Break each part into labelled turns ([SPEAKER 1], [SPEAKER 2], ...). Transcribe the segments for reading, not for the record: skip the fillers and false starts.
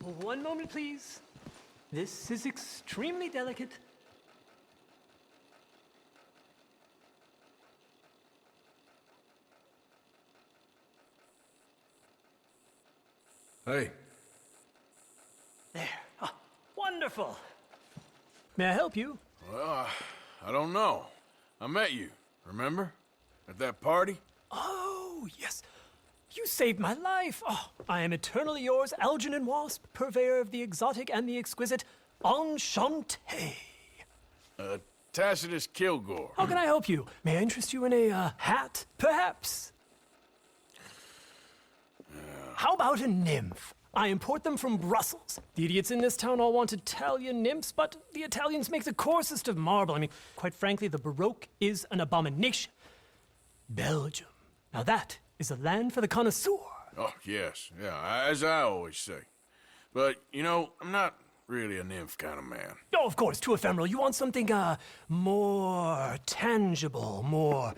[SPEAKER 1] One moment, please. This is extremely delicate.
[SPEAKER 2] Hey.
[SPEAKER 1] There. Ah, wonderful. May I help you?
[SPEAKER 2] Well, I don't know. I met you, remember? At that party?
[SPEAKER 1] Oh, yes. You saved my life. Oh, I am eternally yours, Algernon Wasp, purveyor of the exotic and the exquisite. Enchanté.
[SPEAKER 2] Tacitus Kilgore.
[SPEAKER 1] How can I help you? May I interest you in a hat, perhaps? How about a nymph? I import them from Brussels. The idiots in this town all want Italian nymphs, but the Italians make the coarsest of marble. I mean, quite frankly, the Baroque is an abomination. Belgium. Now that is a land for the connoisseur.
[SPEAKER 2] Oh, yes. Yeah, as I always say. But, you know, I'm not really a nymph kind of man.
[SPEAKER 1] Oh, of course, too ephemeral. You want something, more tangible, more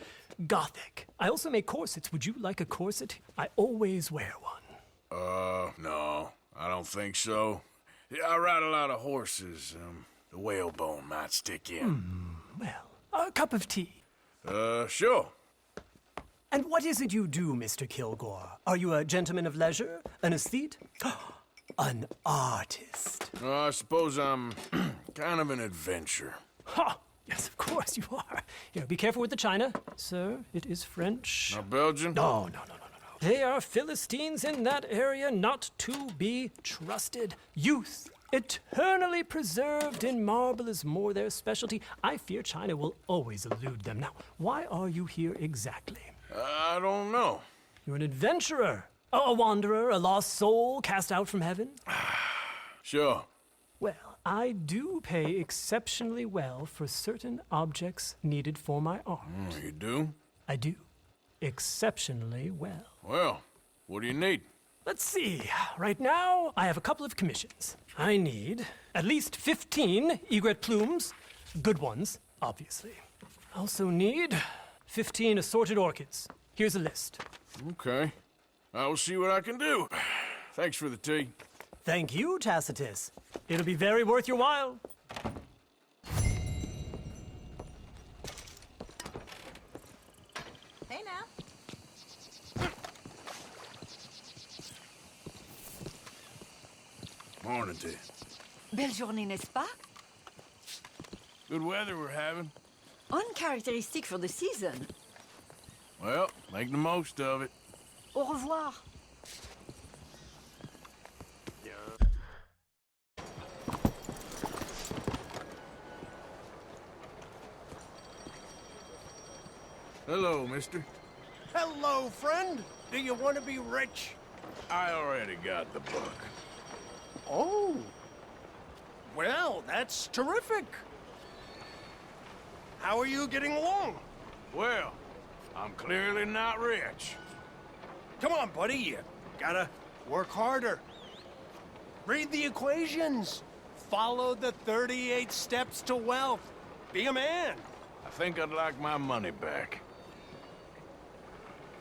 [SPEAKER 1] gothic. I also make corsets. Would you like a corset? I always wear one.
[SPEAKER 2] No, I don't think so. Yeah, I ride a lot of horses. The whalebone might stick in.
[SPEAKER 1] Well, a cup of tea.
[SPEAKER 2] Sure.
[SPEAKER 1] And what is it you do, Mr. Kilgore? Are you a gentleman of leisure? An aesthete? An artist?
[SPEAKER 2] I suppose I'm kind of an adventurer.
[SPEAKER 1] Ha! Yes, of course you are. Here, be careful with the china. Sir, it is French.
[SPEAKER 2] Not Belgian?
[SPEAKER 1] No. They are Philistines in that area, not to be trusted. Youth, eternally preserved in marble, is more their specialty. I fear China will always elude them. Now, why are you here exactly?
[SPEAKER 2] I don't know.
[SPEAKER 1] You're an adventurer, a wanderer, a lost soul cast out from heaven?
[SPEAKER 2] Sure.
[SPEAKER 1] Well, I do pay exceptionally well for certain objects needed for my art.
[SPEAKER 2] You do?
[SPEAKER 1] I do. Exceptionally well.
[SPEAKER 2] Well, what do you need?
[SPEAKER 1] Let's see. Right now, I have a couple of commissions. I need at least 15 egret plumes. Good ones, obviously. I also need 15 assorted orchids. Here's a list.
[SPEAKER 2] Okay. I will see what I can do. Thanks for the tea.
[SPEAKER 1] Thank you, Tacitus. It'll be very worth your while.
[SPEAKER 3] Hey now.
[SPEAKER 2] Morning to you.
[SPEAKER 3] Belle journée, n'est-ce pas?
[SPEAKER 2] Good weather we're having.
[SPEAKER 3] Uncharacteristic for the season.
[SPEAKER 2] Well, make the most of it.
[SPEAKER 3] Au revoir.
[SPEAKER 2] Hello, mister.
[SPEAKER 4] Hello, friend. Do you want to be rich?
[SPEAKER 2] I already got the book.
[SPEAKER 4] Oh. Well, that's terrific. How are you getting along?
[SPEAKER 2] Well, I'm clearly not rich.
[SPEAKER 4] Come on, buddy. You gotta work harder. Read the equations. Follow the 38 steps to wealth. Be a man.
[SPEAKER 2] I think I'd like my money back.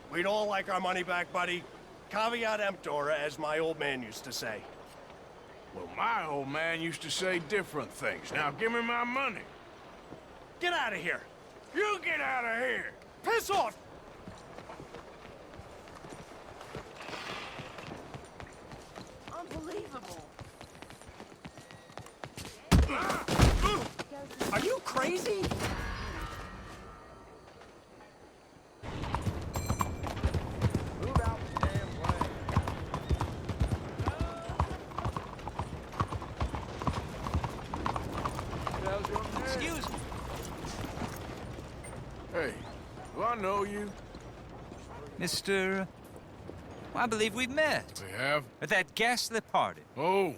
[SPEAKER 4] We'd all like our money back, buddy. Caveat emptor, as my old man used to say.
[SPEAKER 2] Well, my old man used to say different things. Now give me my money.
[SPEAKER 4] Get out of here.
[SPEAKER 2] You get out of here!
[SPEAKER 4] Piss off!
[SPEAKER 3] Unbelievable.
[SPEAKER 4] Are you crazy? Move out the damn way.
[SPEAKER 5] Excuse me.
[SPEAKER 2] Hey, do I know you?
[SPEAKER 5] Mr. I believe we've met
[SPEAKER 2] We have?
[SPEAKER 5] at that ghastly party.
[SPEAKER 2] Oh,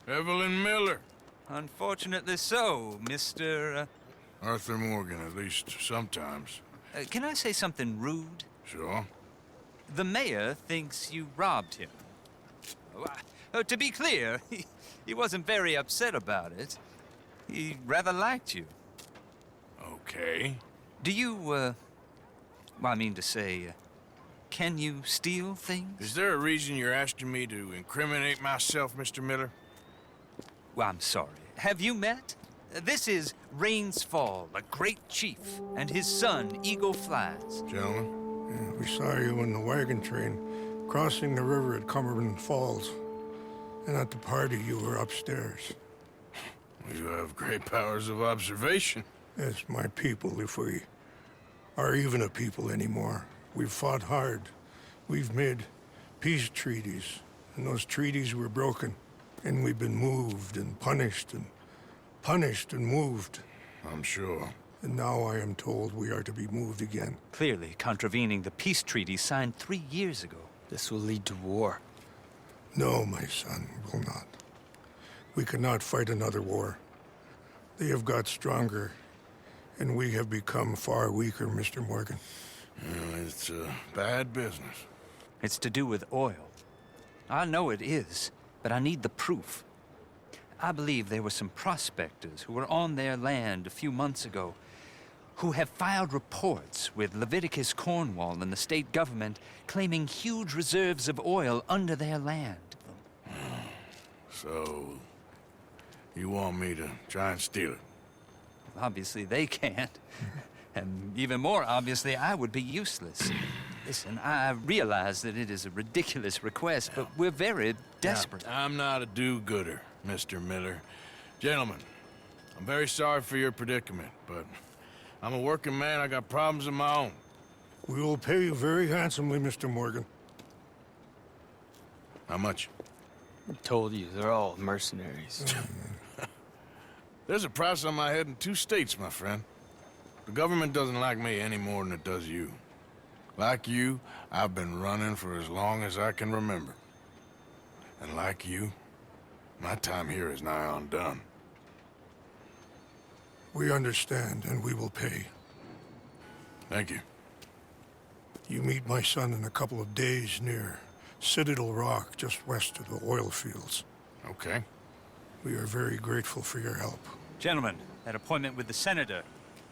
[SPEAKER 2] Evelyn Miller.
[SPEAKER 5] Unfortunately so, Mr.
[SPEAKER 2] Arthur Morgan, at least sometimes.
[SPEAKER 5] Can I say something rude?
[SPEAKER 2] Sure.
[SPEAKER 5] The mayor thinks you robbed him. To be clear, he wasn't very upset about it. He rather liked you.
[SPEAKER 2] Okay.
[SPEAKER 5] Do you, well, I mean to say, Can you steal things?
[SPEAKER 2] Is there a reason you're asking me to incriminate myself, Mr. Miller?
[SPEAKER 5] Well, I'm sorry. Have you met? This is Rains Fall, a great chief, and his son, Eagle Flies.
[SPEAKER 2] Gentlemen?
[SPEAKER 6] Yeah, we saw you in the wagon train crossing the river at Cumberland Falls. And at the party, you were upstairs.
[SPEAKER 2] You have great powers of observation.
[SPEAKER 6] Yes, my people, if we are even a people anymore. We've fought hard. We've made peace treaties, and those treaties were broken. And we've been moved and punished and moved.
[SPEAKER 2] I'm sure.
[SPEAKER 6] And now I am told we are to be moved again.
[SPEAKER 5] Clearly contravening the peace treaty signed 3 years ago.
[SPEAKER 7] This will lead to war.
[SPEAKER 6] No, my son, will not. We cannot fight another war. They have got stronger, and we have become far weaker, Mr. Morgan.
[SPEAKER 2] It's a bad business.
[SPEAKER 5] It's to do with oil. I know it is, but I need the proof. I believe there were some prospectors who were on their land a few months ago who have filed reports with Leviticus Cornwall and the state government claiming huge reserves of oil under their land.
[SPEAKER 2] So, you want me to try and steal it?
[SPEAKER 5] Obviously, they can't. And even more obviously, I would be useless. Listen, I realize that it is a ridiculous request, but we're very desperate.
[SPEAKER 2] Now, I'm not a do-gooder, Mr. Miller. Gentlemen, I'm very sorry for your predicament, but I'm a working man. I got problems of my own.
[SPEAKER 6] We will pay you very handsomely, Mr. Morgan.
[SPEAKER 2] How much?
[SPEAKER 7] I told you, they're all mercenaries.
[SPEAKER 2] There's a price on my head in 2 states, my friend. The government doesn't like me any more than it does you. Like you, I've been running for as long as I can remember. And like you, my time here is nigh on done.
[SPEAKER 6] We understand, and we will pay.
[SPEAKER 2] Thank you.
[SPEAKER 6] You meet my son in a couple of days near Citadel Rock, just west of the oil fields.
[SPEAKER 2] Okay.
[SPEAKER 6] We are very grateful for your help.
[SPEAKER 5] Gentlemen, that appointment with the senator.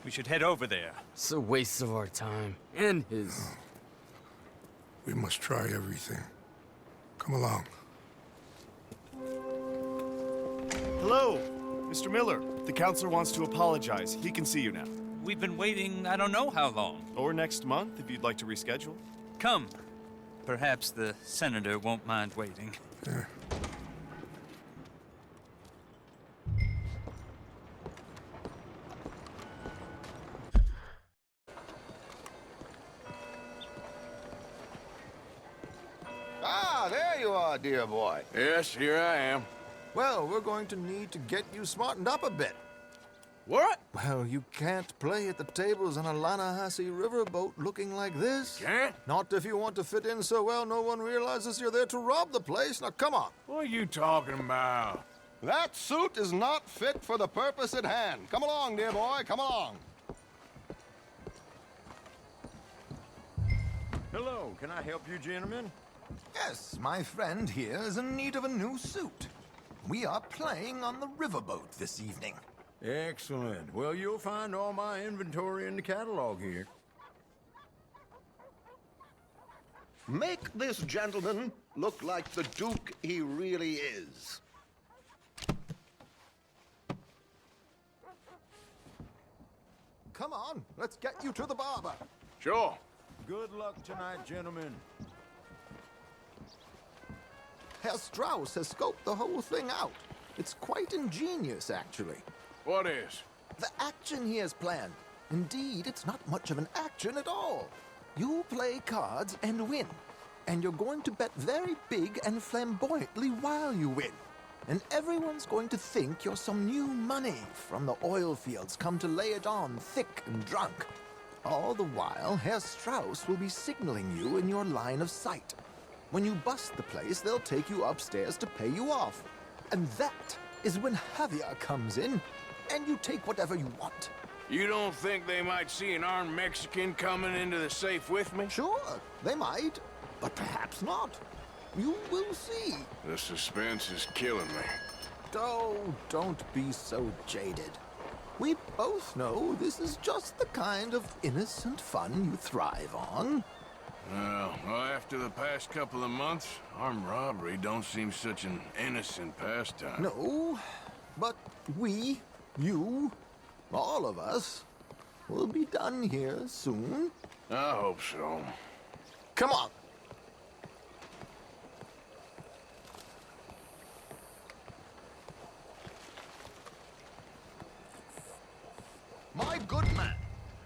[SPEAKER 5] We should head over there.
[SPEAKER 7] It's a waste of our time. And his.
[SPEAKER 6] We must try everything. Come along.
[SPEAKER 8] Hello, Mr. Miller. The counselor wants to apologize. He can see you now.
[SPEAKER 5] We've been waiting I don't know how long.
[SPEAKER 8] Or next month, if you'd like to reschedule.
[SPEAKER 5] Come. Perhaps the senator won't mind waiting.
[SPEAKER 6] Yeah.
[SPEAKER 9] Ah, there you are, dear boy.
[SPEAKER 2] Yes, here I am.
[SPEAKER 9] Well, we're going to need to get you smartened up a bit.
[SPEAKER 2] What?
[SPEAKER 9] Well, you can't play at the tables on a Lannahechee riverboat looking like this.
[SPEAKER 2] Can't?
[SPEAKER 9] Not if you want to fit in so well no one realizes you're there to rob the place. Now, come on.
[SPEAKER 2] What are you talking about?
[SPEAKER 9] That suit is not fit for the purpose at hand. Come along, dear boy, come along.
[SPEAKER 10] Hello, can I help you, gentlemen?
[SPEAKER 9] Yes, my friend here is in need of a new suit. We are playing on the riverboat this evening.
[SPEAKER 10] Excellent. Well, you'll find all my inventory in the catalog here.
[SPEAKER 9] Make this gentleman look like the Duke he really is. Come on, let's get you to the barber.
[SPEAKER 2] Sure.
[SPEAKER 10] Good luck tonight, gentlemen.
[SPEAKER 9] Herr Strauss has scoped the whole thing out. It's quite ingenious, actually.
[SPEAKER 2] What is?
[SPEAKER 9] The action he has planned. Indeed, it's not much of an action at all. You play cards and win. And you're going to bet very big and flamboyantly while you win. And everyone's going to think you're some new money from the oil fields come to lay it on thick and drunk. All the while, Herr Strauss will be signaling you in your line of sight. When you bust the place, they'll take you upstairs to pay you off. And that is when Javier comes in, and you take whatever you want.
[SPEAKER 2] You don't think they might see an armed Mexican coming into the safe with me?
[SPEAKER 9] Sure, they might, but perhaps not. You will see.
[SPEAKER 2] The suspense is killing me.
[SPEAKER 9] Oh, don't be so jaded. We both know this is just the kind of innocent fun you thrive on.
[SPEAKER 2] Well, after the past couple of months, armed robbery don't seem such an innocent pastime.
[SPEAKER 9] No, but we, you, all of us, will be done here soon.
[SPEAKER 2] I hope so.
[SPEAKER 9] Come on. My good man,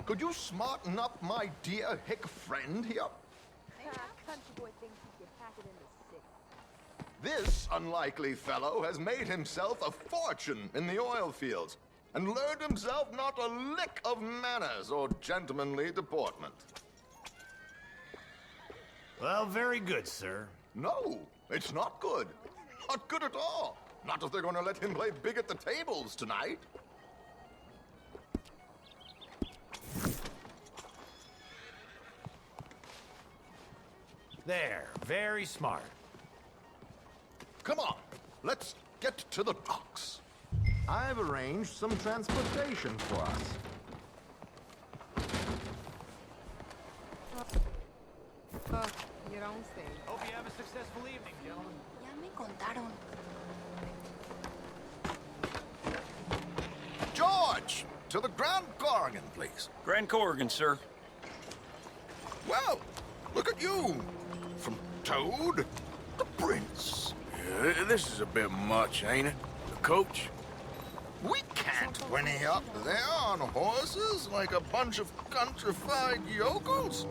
[SPEAKER 9] could you smarten up my dear hick friend here? This unlikely fellow has made himself a fortune in the oil fields and learned himself not a lick of manners or gentlemanly deportment.
[SPEAKER 4] Well, very good, sir.
[SPEAKER 9] No, it's not good. Not good at all. Not if they're going to let him play big at the tables tonight.
[SPEAKER 4] There, very smart.
[SPEAKER 9] Come on, let's get to the docks. I've arranged some transportation for us.
[SPEAKER 11] Your own thing.
[SPEAKER 4] Hope you have a successful evening, gentlemen.
[SPEAKER 11] Ya me contaron.
[SPEAKER 9] George, to the Grand Corrigan, please.
[SPEAKER 12] Grand Corrigan, sir.
[SPEAKER 9] Well, look at you. From Toad to Prince.
[SPEAKER 2] Yeah, this is a bit much, ain't it? The coach?
[SPEAKER 9] We can't whinny up there on horses like a bunch of countrified yokels.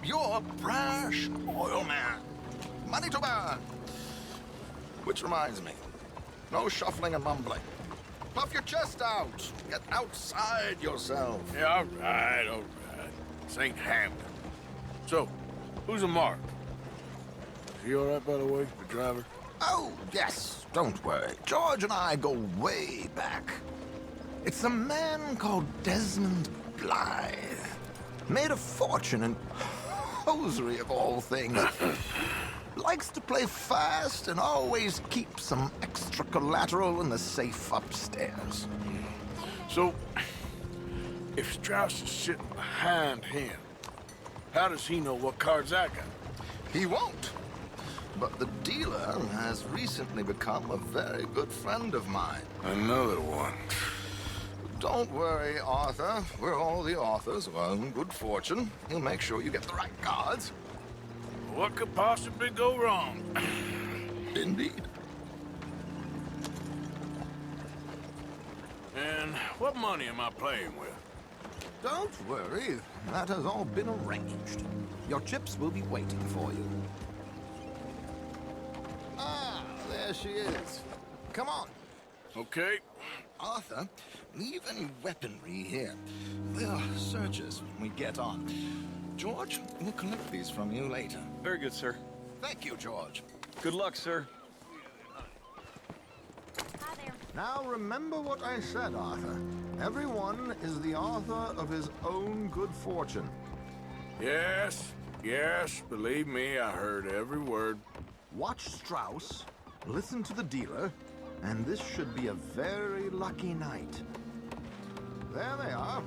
[SPEAKER 9] You're a brash oil man. Money to burn. Which reminds me, no shuffling and mumbling. Puff your chest out. Get outside yourself.
[SPEAKER 2] Yeah, all right. This ain't Hampton. So, who's a mark? Is he all right, by the way, the driver?
[SPEAKER 9] Oh, yes, don't worry. George and I go way back. It's a man called Desmond Blythe. Made a fortune in hosiery of all things. Likes to play fast and always keeps some extra collateral in the safe upstairs.
[SPEAKER 2] So, if Strauss is sitting behind him, how does he know what cards I got?
[SPEAKER 9] He won't. But the dealer has recently become a very good friend of mine.
[SPEAKER 2] Another one.
[SPEAKER 9] Don't worry, Arthur. We're all the authors of our own good fortune. He'll make sure you get the right cards.
[SPEAKER 2] What could possibly go wrong?
[SPEAKER 9] Indeed.
[SPEAKER 2] And what money am I playing with?
[SPEAKER 9] Don't worry. That has all been arranged. Your chips will be waiting for you. Ah, there she is. Come on.
[SPEAKER 2] Okay.
[SPEAKER 9] Arthur, leave any weaponry here. We'll search us when we get on. George, we'll collect these from you later.
[SPEAKER 12] Very good, sir.
[SPEAKER 9] Thank you, George.
[SPEAKER 12] Good luck, sir.
[SPEAKER 11] Hi there.
[SPEAKER 9] Now remember what I said, Arthur. Everyone is the author of his own good fortune.
[SPEAKER 2] Yes, believe me, I heard every word.
[SPEAKER 9] Watch Strauss, listen to the dealer, and this should be a very lucky night. There they are.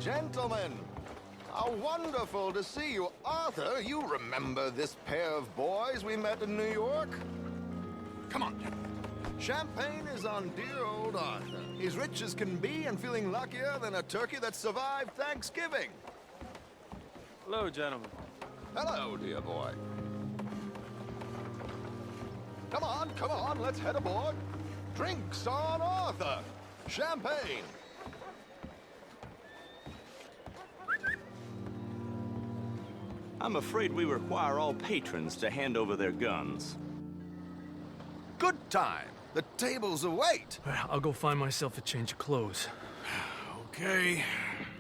[SPEAKER 9] Gentlemen, how wonderful to see you. Arthur, you remember this pair of boys we met in New York? Come on. Champagne is on dear old Arthur. He's rich as can be and feeling luckier than a turkey that survived Thanksgiving.
[SPEAKER 12] Hello, gentlemen.
[SPEAKER 9] Hello, dear boy. Come on, let's head aboard. Drinks on Arthur. Champagne.
[SPEAKER 13] I'm afraid we require all patrons to hand over their guns.
[SPEAKER 9] Good time. The tables await.
[SPEAKER 1] I'll go find myself a change of clothes.
[SPEAKER 2] Okay.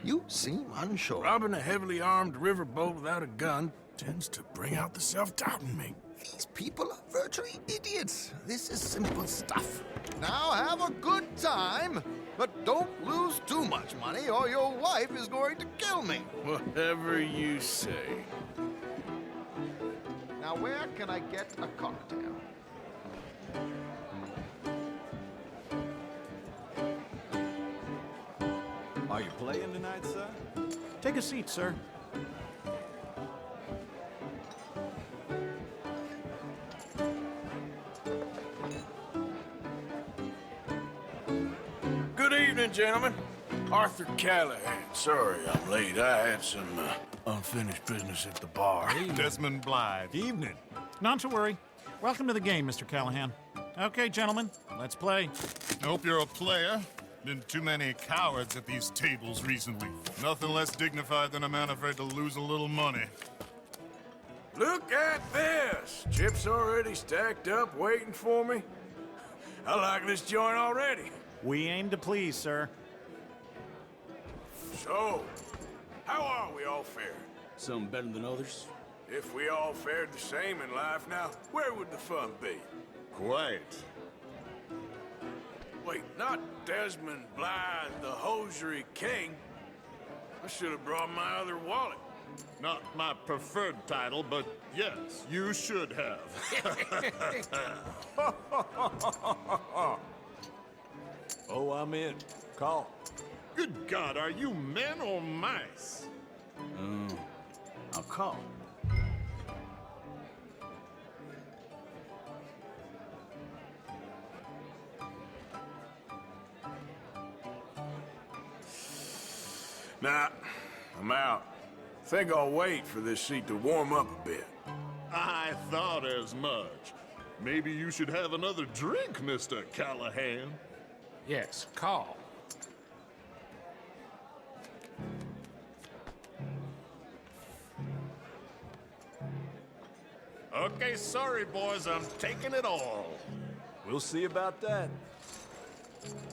[SPEAKER 9] You seem unsure.
[SPEAKER 2] Robbing a heavily armed riverboat without a gun tends to bring out the self-doubt in me.
[SPEAKER 9] These people are virtually idiots. This is simple stuff. Now have a good time, but don't lose too much money or your wife is going to kill me.
[SPEAKER 2] Whatever you say.
[SPEAKER 9] Now where can I get a cocktail?
[SPEAKER 8] Are you playing tonight, sir? Take a seat, sir.
[SPEAKER 2] Good evening, gentlemen. Arthur Callahan. Sorry I'm late. I had some unfinished business at the bar.
[SPEAKER 14] Desmond Blythe.
[SPEAKER 15] Evening. Not to worry. Welcome to the game, Mr. Callahan. Okay, gentlemen, let's play.
[SPEAKER 14] Hope you're a player. Been too many cowards at these tables recently. Nothing less dignified than a man afraid to lose a little money.
[SPEAKER 2] Look at this! Chips already stacked up, waiting for me. I like this joint already.
[SPEAKER 15] We aim to please, sir.
[SPEAKER 2] So, how are we all faring?
[SPEAKER 12] Some better than others.
[SPEAKER 2] If we all fared the same in life now, where would the fun be?
[SPEAKER 14] Quiet.
[SPEAKER 2] Wait, not Desmond Blythe, the hosiery king. I should have brought my other wallet.
[SPEAKER 14] Not my preferred title, but yes, you should have.
[SPEAKER 10] Oh, I'm in. Call.
[SPEAKER 14] Good God, are you men or mice?
[SPEAKER 12] I'll call.
[SPEAKER 2] Nah, I'm out. Think I'll wait for this seat to warm up a bit.
[SPEAKER 14] I thought as much. Maybe you should have another drink, Mr. Callahan.
[SPEAKER 15] Yes, call.
[SPEAKER 14] Okay, sorry, boys, I'm taking it all.
[SPEAKER 10] We'll see about that.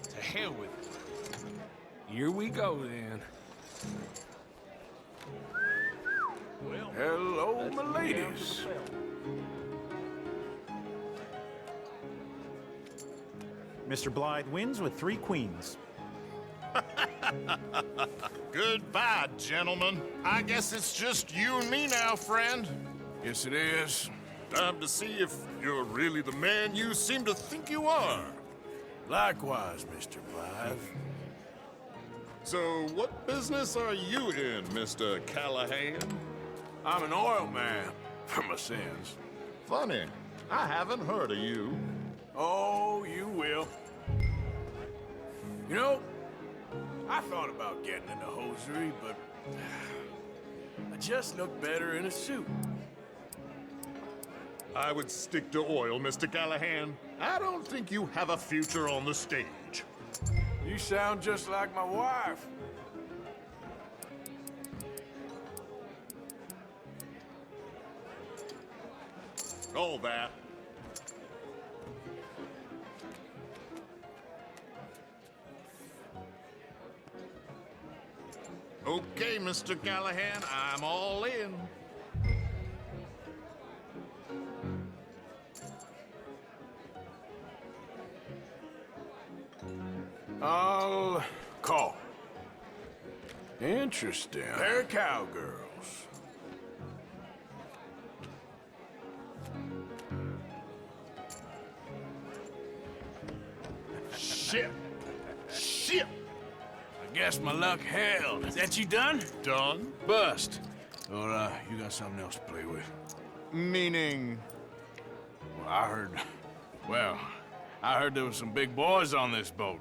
[SPEAKER 12] To hell with it. Here we go, then.
[SPEAKER 2] Well, hello, my ladies.
[SPEAKER 15] Mr. Blythe wins with 3 queens.
[SPEAKER 14] Goodbye, gentlemen. I guess it's just you and me now, friend.
[SPEAKER 2] Yes, it is.
[SPEAKER 14] Time to see if you're really the man you seem to think you are.
[SPEAKER 2] Likewise, Mr. Blythe.
[SPEAKER 14] So, what business are you in, Mr. Callahan?
[SPEAKER 2] I'm an oil man, for my sins.
[SPEAKER 14] Funny, I haven't heard of you.
[SPEAKER 2] Oh, you will. You know, I thought about getting into hosiery, but I just look better in a suit.
[SPEAKER 14] I would stick to oil, Mr. Callahan. I don't think you have a future on the stage.
[SPEAKER 2] You sound just like my wife.
[SPEAKER 14] All that. Okay, Mr. Callahan, I'm all in.
[SPEAKER 2] I'll call. Interesting. They're cowgirls.
[SPEAKER 14] Shit! Shit!
[SPEAKER 2] I guess my luck held. Is that you done?
[SPEAKER 14] Done?
[SPEAKER 2] Bust. Or, you got something else to play with?
[SPEAKER 14] Meaning?
[SPEAKER 2] Well, I heard there was some big boys on this boat.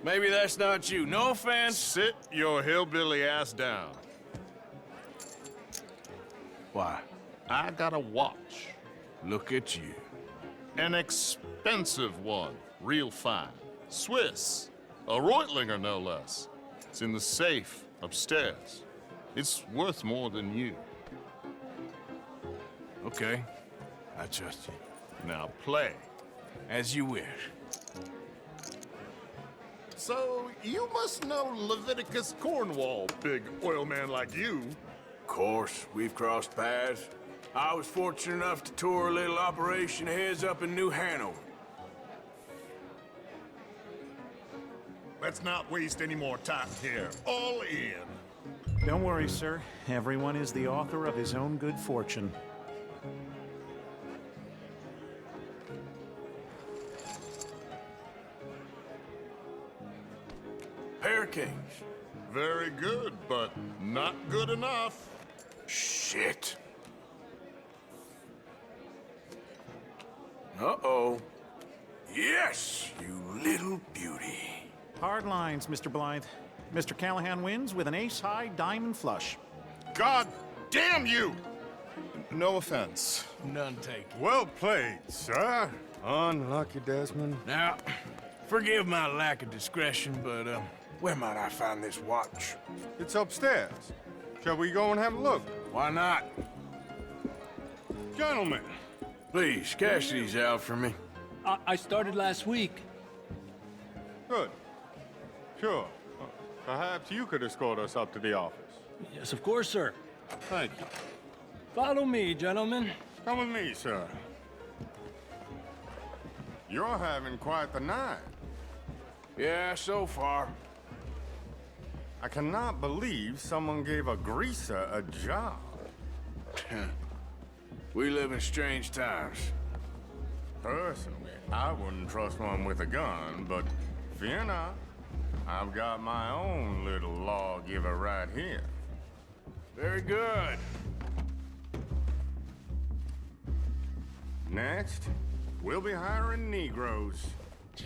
[SPEAKER 2] Maybe that's not you. No offense.
[SPEAKER 14] Sit your hillbilly ass down.
[SPEAKER 2] Why?
[SPEAKER 14] I got a watch.
[SPEAKER 2] Look at you.
[SPEAKER 14] An expensive one. Real fine. Swiss. A Reutlinger, no less. It's in the safe upstairs. It's worth more than you.
[SPEAKER 2] Okay. I trust you.
[SPEAKER 14] Now play.
[SPEAKER 2] As you wish.
[SPEAKER 14] So, you must know Leviticus Cornwall, big oil man like you.
[SPEAKER 2] Of course, we've crossed paths. I was fortunate enough to tour a little operation of his up in New Hanover.
[SPEAKER 14] Let's not waste any more time here. All in.
[SPEAKER 15] Don't worry, sir. Everyone is the author of his own good fortune.
[SPEAKER 2] Pair of kings.
[SPEAKER 14] Very good, but not good enough.
[SPEAKER 2] Shit. Uh-oh. Yes, you little beauty.
[SPEAKER 15] Hard lines, Mr. Blythe. Mr. Callahan wins with an ace-high diamond flush.
[SPEAKER 14] God damn you!
[SPEAKER 8] No offense.
[SPEAKER 2] None taken.
[SPEAKER 10] Well played, sir. Unlucky, Desmond.
[SPEAKER 2] Now, forgive my lack of discretion, but, where might I find this watch?
[SPEAKER 10] It's upstairs. Shall we go and have a look?
[SPEAKER 2] Why not?
[SPEAKER 10] Gentlemen.
[SPEAKER 2] Please, cash these out for me.
[SPEAKER 7] I started last week.
[SPEAKER 10] Good. Sure. Perhaps you could escort us up to the office.
[SPEAKER 7] Yes, of course, sir.
[SPEAKER 10] Thank you.
[SPEAKER 7] Follow me, gentlemen.
[SPEAKER 10] Come with me, sir. You're having quite the night.
[SPEAKER 2] Yeah, so far.
[SPEAKER 10] I cannot believe someone gave a greaser a job.
[SPEAKER 2] We live in strange times.
[SPEAKER 10] Personally, I wouldn't trust one with a gun, but fear not. I've got my own little lawgiver right here.
[SPEAKER 2] Very good.
[SPEAKER 10] Next, we'll be hiring Negroes.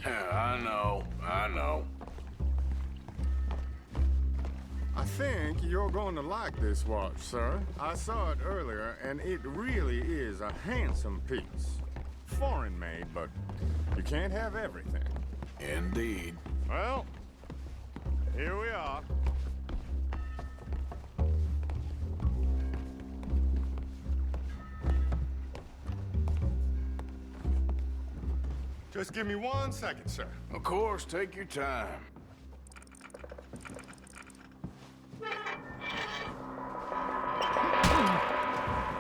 [SPEAKER 2] I know.
[SPEAKER 10] I think you're going to like this watch, sir. I saw it earlier, and it really is a handsome piece. Foreign made, but you can't have everything.
[SPEAKER 2] Indeed.
[SPEAKER 10] Well, here we are. Just give me 1 second, sir.
[SPEAKER 2] Of course, take your time.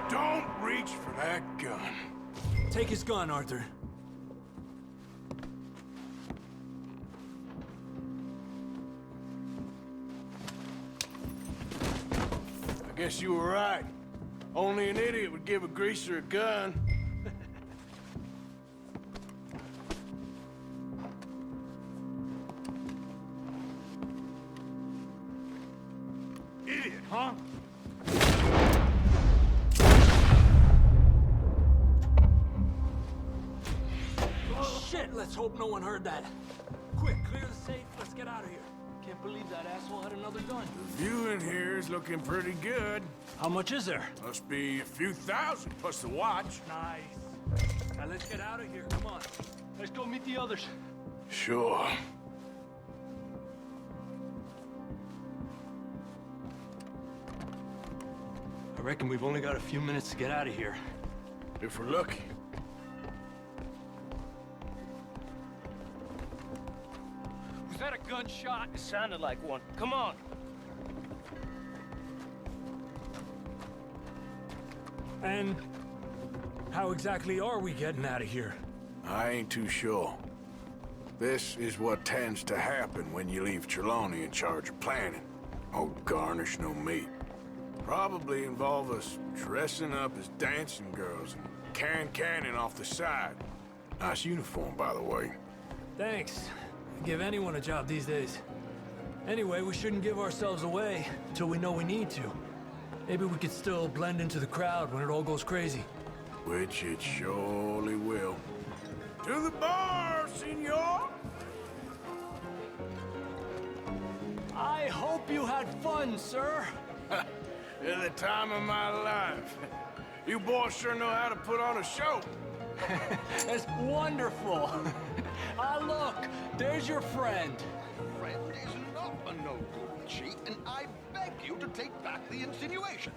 [SPEAKER 2] Don't reach for that gun.
[SPEAKER 7] Take his gun, Arthur.
[SPEAKER 2] I guess you were right. Only an idiot would give a greaser a gun.
[SPEAKER 10] Idiot, huh?
[SPEAKER 7] Shit, let's hope no one heard that. Quick, clear the safe. Let's get out of here. Can't believe that asshole had another gun.
[SPEAKER 2] The view in here is looking pretty good.
[SPEAKER 7] How much is there?
[SPEAKER 2] Must be a few thousand plus the watch.
[SPEAKER 7] Nice. Now let's get out of here. Come on. Let's go meet the others.
[SPEAKER 2] Sure.
[SPEAKER 7] I reckon we've only got a few minutes to get out of here.
[SPEAKER 2] If we're lucky.
[SPEAKER 7] Was that a gunshot? It sounded like one. Come on. And how exactly are we getting out of here?
[SPEAKER 2] I ain't too sure. This is what tends to happen when you leave Trelawney in charge of planning. Oh, garnish no meat. Probably involve us dressing up as dancing girls and canning off the side. Nice uniform, by the way.
[SPEAKER 7] Thanks. Give anyone a job these days. Anyway, we shouldn't give ourselves away until we know we need to. Maybe we could still blend into the crowd when it all goes crazy.
[SPEAKER 2] Which it surely will. To the bar, senor!
[SPEAKER 7] I hope you had fun, sir.
[SPEAKER 2] At the time of my life. You boys sure know how to put on a show.
[SPEAKER 7] That's wonderful. Look, there's your friend.
[SPEAKER 9] Friend is not a no-good cheat, and I beg you to take back the insinuation.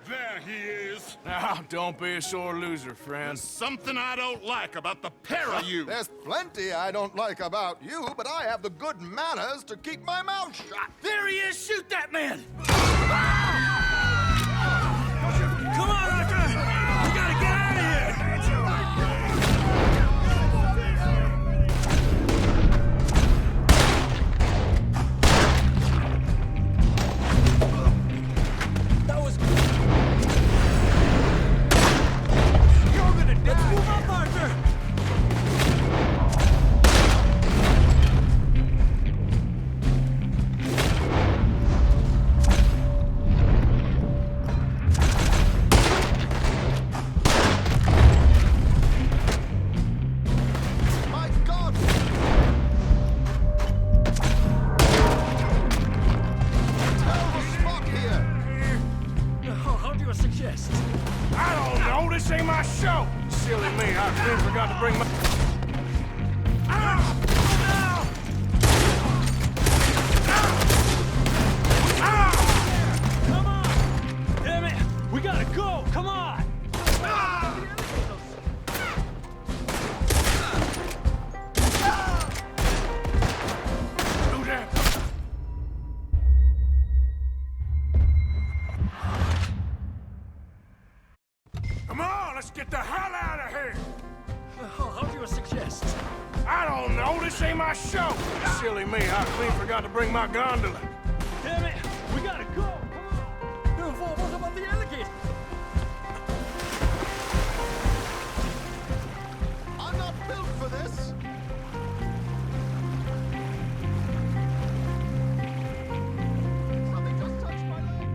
[SPEAKER 14] There he is.
[SPEAKER 2] Now, don't be a sore loser, friend.
[SPEAKER 14] There's something I don't like about the pair of you.
[SPEAKER 9] There's plenty I don't like about you, but I have the good manners to keep my mouth shut.
[SPEAKER 7] There he is! Shoot that man! Come on, Arthur! We gotta get out of here! That was... You're gonna die! Let's move up, Arthur! you suggest?
[SPEAKER 2] I don't know. This ain't my show. Silly me. I clean forgot to bring my...
[SPEAKER 7] Come on! Damn it! We gotta go! Come on!
[SPEAKER 2] Do that. Come on, let's get the hell out of here.
[SPEAKER 7] How do you suggest?
[SPEAKER 2] I don't know. This ain't my show. Silly me. I clean forgot to bring my gondola.
[SPEAKER 7] Damn it! We gotta go! Come on! What about the alligator?
[SPEAKER 9] I'm not built for this. Something just touched my leg.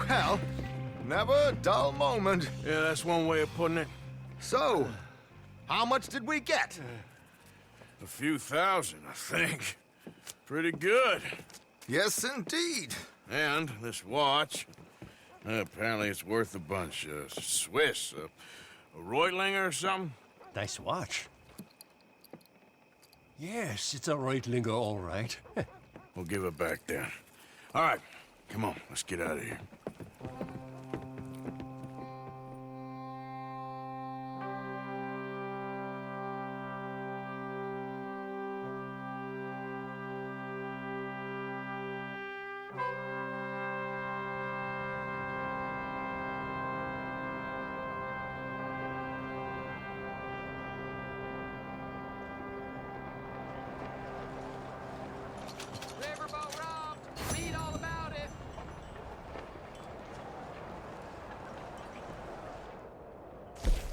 [SPEAKER 9] Well, never a dull moment.
[SPEAKER 2] Yeah, that's one way of putting it.
[SPEAKER 9] So, how much did we get?
[SPEAKER 2] A few thousand, I think. Pretty good.
[SPEAKER 9] Yes, indeed.
[SPEAKER 2] And this watch, apparently it's worth a bunch. Swiss, a Reutlinger or something?
[SPEAKER 4] Nice watch. Yes, it's a Reutlinger, all right.
[SPEAKER 2] We'll give it back then. All right, come on, let's get out of here.